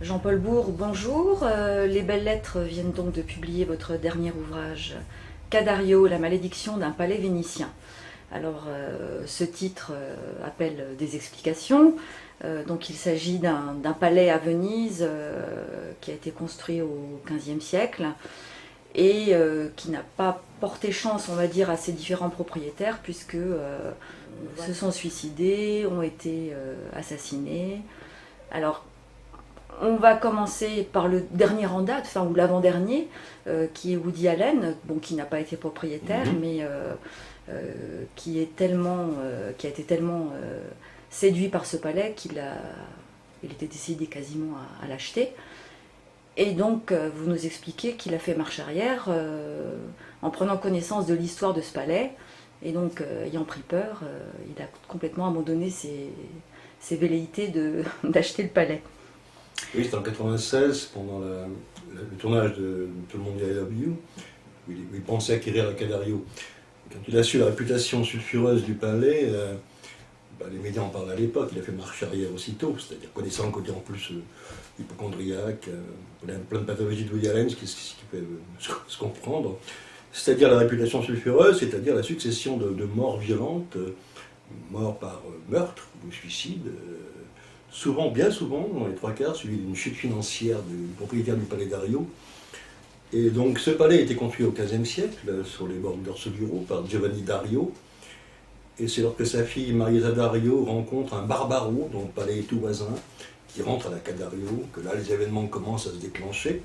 Jean-Paul Bourg, bonjour. Les Belles Lettres viennent donc de publier votre dernier ouvrage, Cadario, la malédiction d'un palais vénitien. Alors, ce titre appelle des explications. Donc, il s'agit d'un palais à Venise qui a été construit au XVe siècle et qui n'a pas porté chance, on va dire, à ses différents propriétaires puisque se sont suicidés, ont été assassinés. Alors, on va commencer par le dernier en date, enfin, ou l'avant-dernier, qui est Woody Allen, bon, qui n'a pas été propriétaire, mais qui a été tellement séduit par ce palais il était décidé quasiment à l'acheter. Et donc, vous nous expliquez qu'il a fait marche arrière en prenant connaissance de l'histoire de ce palais. Et donc, ayant pris peur, il a complètement abandonné ses velléités d'acheter le palais. Oui, c'était en 96, pendant le tournage de Tout le monde dit I Love You, où il pensait acquérir la Cadario. Quand il a su la réputation sulfureuse du palais, les médias en parlaient à l'époque, il a fait marche arrière aussitôt, c'est-à-dire connaissant le côté en plus hypochondriaque, plein de pathologies de Woody Allen, ce qui peut se comprendre. C'est-à-dire la réputation sulfureuse, c'est-à-dire la succession de morts violentes, morts par meurtre ou suicide, bien souvent, dans les trois quarts, suivi d'une chute financière du propriétaire du palais Dario. Et donc ce palais a été construit au XVe siècle, sur les bords d'Orso Duro, par Giovanni Dario. Et c'est lorsque sa fille Marietta Dario rencontre un Barbaro, dont le palais est tout voisin, qui rentre à la Cadario, que là les événements commencent à se déclencher.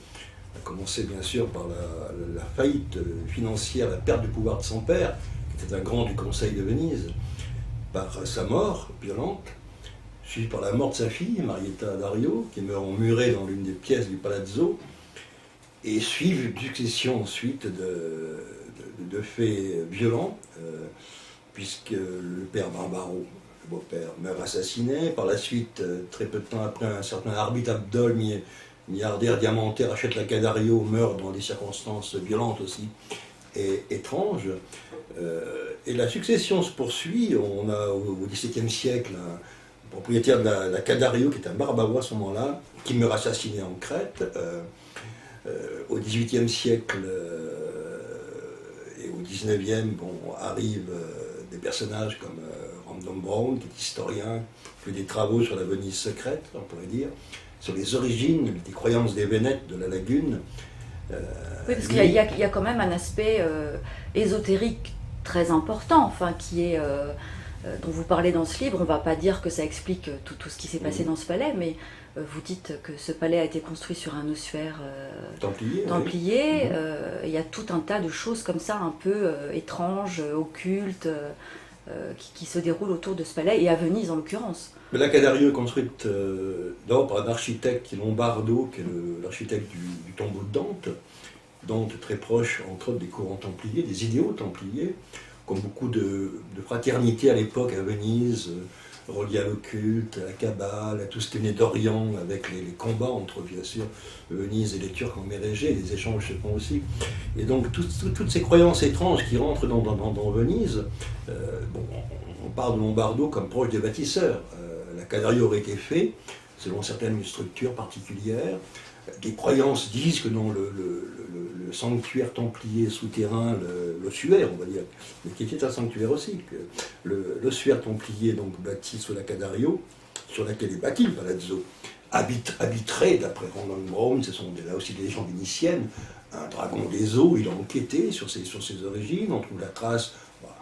A commencé bien sûr par la faillite financière, la perte de pouvoir de son père, qui était un grand du Conseil de Venise, par sa mort violente, suivi par la mort de sa fille, Marietta Dario, qui meurt emmurée dans l'une des pièces du palazzo, et suivent une succession ensuite de faits violents, puisque le père Barbaro, le beau-père, meurt assassiné. Par la suite, très peu de temps après, un certain arbitre Abdol, milliardaire diamantaire, achète la Cadario, meurt dans des circonstances violentes aussi et étranges. Et la succession se poursuit. On a au XVIIe siècle un propriétaire de la Cadario, qui est un Barbaro à ce moment-là, qui meurt assassiné en Crète. Au XVIIIe siècle et au XIXe, arrivent des personnages comme Random Brown, qui est historien, qui fait des travaux sur la Venise secrète, on pourrait dire, sur les origines des croyances des Vénètes de la lagune. Oui, parce qu'il y a quand même un aspect ésotérique très important, enfin, qui est, dont vous parlez dans ce livre. On ne va pas dire que ça explique tout ce qui s'est passé dans ce palais, mais vous dites que ce palais a été construit sur un ossuaire templier. Oui. Il y a tout un tas de choses comme ça, un peu étranges, occultes, qui se déroulent autour de ce palais, et à Venise en l'occurrence. Mais la Cadario est construite d'abord par un architecte qui est Lombardo, qui est l'architecte du tombeau de Dante. Dante très proche, entre autres, des courants templiers, des idéaux templiers, comme beaucoup de fraternités à l'époque à Venise, reliées à l'occulte, à la Kabbale, à tout ce qui venait d'Orient, avec les combats entre, bien sûr, Venise et les Turcs en Mérégée, les échanges se font aussi. Et donc, toutes ces croyances étranges qui rentrent dans Venise, on parle de Lombardo comme proche des bâtisseurs. La Cadario aurait été faite selon certaines structures particulières. Des croyances disent que dans le sanctuaire templier souterrain, l'ossuaire, on va dire, mais qui était un sanctuaire aussi, que l'ossuaire templier, donc bâti sous la Cadario, sur laquelle est bâti le palazzo, habiterait, d'après Random Brown, ce sont là aussi des légendes vénitiennes, un dragon des eaux. Il a enquêté sur ses origines. On trouve la trace,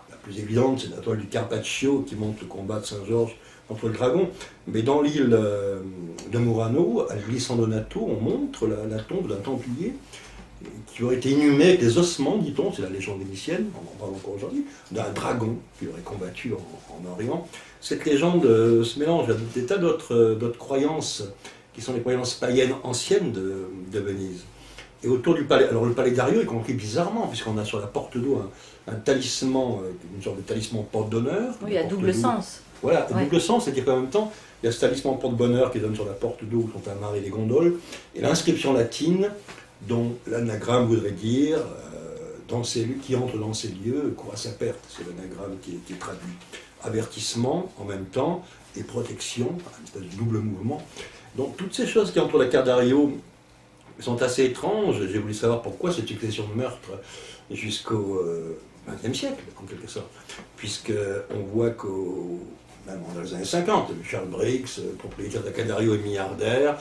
la plus évidente, c'est la toile du Carpaccio qui montre le combat de Saint-Georges contre le dragon. Mais dans l'île de Murano, à l'église San Donato, on montre la tombe d'un templier qui aurait été inhumé avec des ossements, dit-on, c'est la légende vénitienne, on en parle encore aujourd'hui, d'un dragon qui aurait combattu en Orient. Cette légende se mélange à des tas d'autres croyances qui sont les croyances païennes anciennes de Venise. Et autour du palais, alors le palais Dario est compris bizarrement, puisqu'on a sur la porte d'eau un talisman, une sorte de talisman porte d'honneur. Oui, à double sens. Voilà, double sens, c'est-à-dire qu'en même temps, il y a ce talisman porte-bonheur qui donne sur la porte d'eau où sont amarrées les gondoles, et l'inscription latine, dont l'anagramme voudrait dire qui entre dans ces lieux court à sa perte. C'est l'anagramme qui est traduit. Avertissement en même temps et protection, une espèce de double mouvement. Donc toutes ces choses qui entourent la Cadario sont assez étranges. J'ai voulu savoir pourquoi cette succession de meurtres jusqu'au XXe siècle, en quelque sorte. Puisqu'on voit même dans les années 50, Charles Briggs, propriétaire de la Cadario, est milliardaire.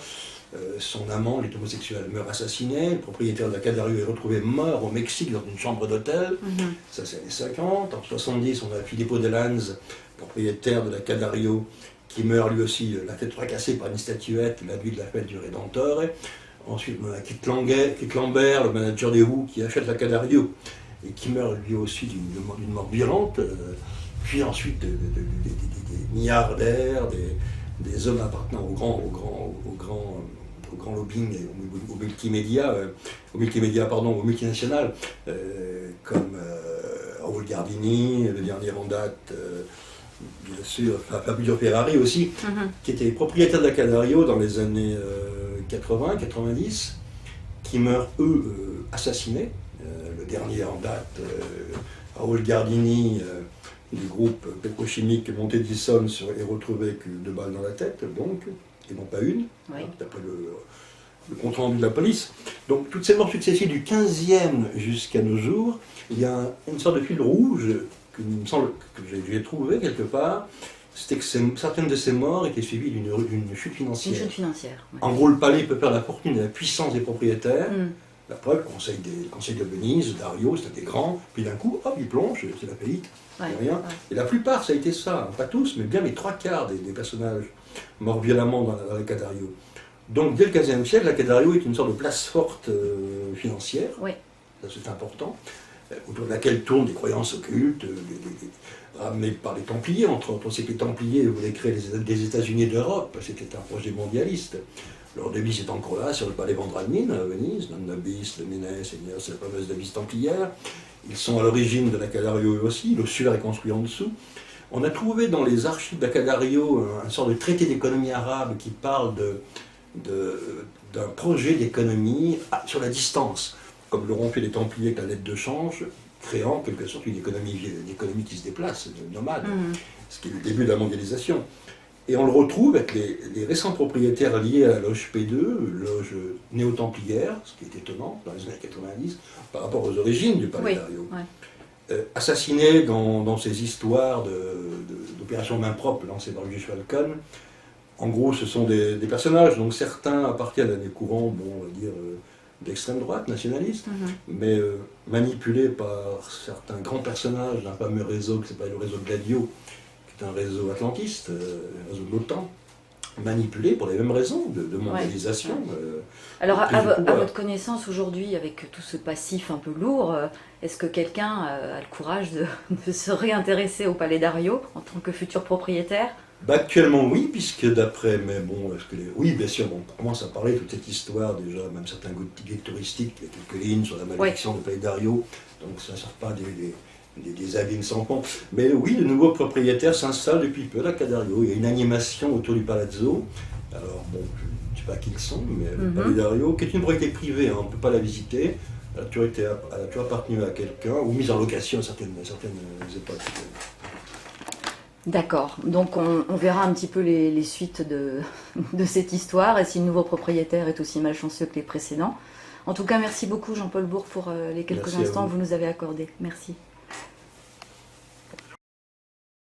Son amant, est homosexuel, meurt assassiné. Le propriétaire de la Cadario est retrouvé mort au Mexique dans une chambre d'hôtel. Ça, c'est les années 50. En 70, on a Filippo De Lanz, propriétaire de la Cadario, qui meurt lui aussi, la tête fracassée par une statuette la nuit de la fête du Redentore. Ensuite, on a Kit Lambert, le manager des Who, qui achète la Cadario et qui meurt lui aussi d'une mort violente. Puis ensuite, des milliardaires, des hommes appartenant au grand lobbying et au multinational, comme Raoul Gardini, le dernier en date, bien sûr, Fabio Ferrari aussi, qui étaient propriétaires de la Cadario dans les années 80-90, qui meurent, eux, assassinés. Le dernier en date, Raoul Gardini, du groupe pétrochimique Montedison, est retrouvé avec 2 balles dans la tête, donc, et non pas une, d'après le compte rendu de la police. Donc toutes ces morts successives du 15e jusqu'à nos jours, il y a une sorte de fil rouge que j'ai trouvé quelque part, c'était que certaines de ces morts étaient suivies d'une chute financière. Une chute financière. Ouais. En gros, le palais peut perdre la fortune et la puissance des propriétaires. La preuve, le conseil de Venise, Dario, c'était grands, puis d'un coup, hop, il plonge, c'est la faillite, rien. Ouais. Et la plupart, ça a été ça, pas tous, mais bien les 3/4 des personnages morts violemment dans la Cadario. Donc, dès le XVe siècle, la Cadario est une sorte de place forte financière, ça c'est important, autour de laquelle tournent des croyances occultes, ramenées par les Templiers, entre autres. On sait que les Templiers voulaient créer des États-Unis d'Europe, c'était un projet mondialiste. Leur devise est encore là, sur le palais Vendramin, à Venise, non nobis, domine, seigneur, c'est la fameuse devise templière. Ils sont à l'origine de la Cadario eux aussi, l'ossuaire est construit en dessous. On a trouvé dans les archives de la Cadario une sorte de traité d'économie arabe qui parle d'un projet d'économie sur la distance, comme l'auront fait les Templiers avec la lettre de change, créant en quelque sorte une économie qui se déplace, nomade, ce qui est le début de la mondialisation. Et on le retrouve avec les récents propriétaires liés à la loge P2, loge néo-templière, ce qui est étonnant dans les années 90, par rapport aux origines du palais Dario. Assassinés dans ces histoires d'opérations main propre lancées par Luigi Falcone. En gros, ce sont des personnages, donc certains appartiennent à des courants, on va dire, d'extrême droite, nationalistes, mais manipulés par certains grands personnages d'un fameux réseau qui s'appelle le réseau Gladio, un réseau atlantiste, un réseau de l'OTAN, manipulé pour les mêmes raisons de mondialisation. Alors, à votre connaissance aujourd'hui, avec tout ce passif un peu lourd, est-ce que quelqu'un a le courage de se réintéresser au Palais Dario en tant que futur propriétaire ? Actuellement oui, puisque d'après, mais bon, oui bien sûr, on commence à parler de toute cette histoire déjà, même certains guides touristiques, il y a quelques lignes sur la malédiction du Palais Dario, donc ça ne sort pas des abîmes sans fond. Mais oui, de nouveaux propriétaires s'installent depuis peu à la Cadario. Il y a une animation autour du Palazzo. Alors bon, je ne sais pas qui ils sont, mais le Palais Dario, qui est une propriété privée, on ne peut pas la visiter. Elle a toujours appartenu à quelqu'un, ou mise en location à certaines époques. D'accord, donc on verra un petit peu les suites de cette histoire, et si le nouveau propriétaire est aussi malchanceux que les précédents. En tout cas, merci beaucoup Jean-Paul Bourg pour les quelques instants que vous nous avez accordés. Merci.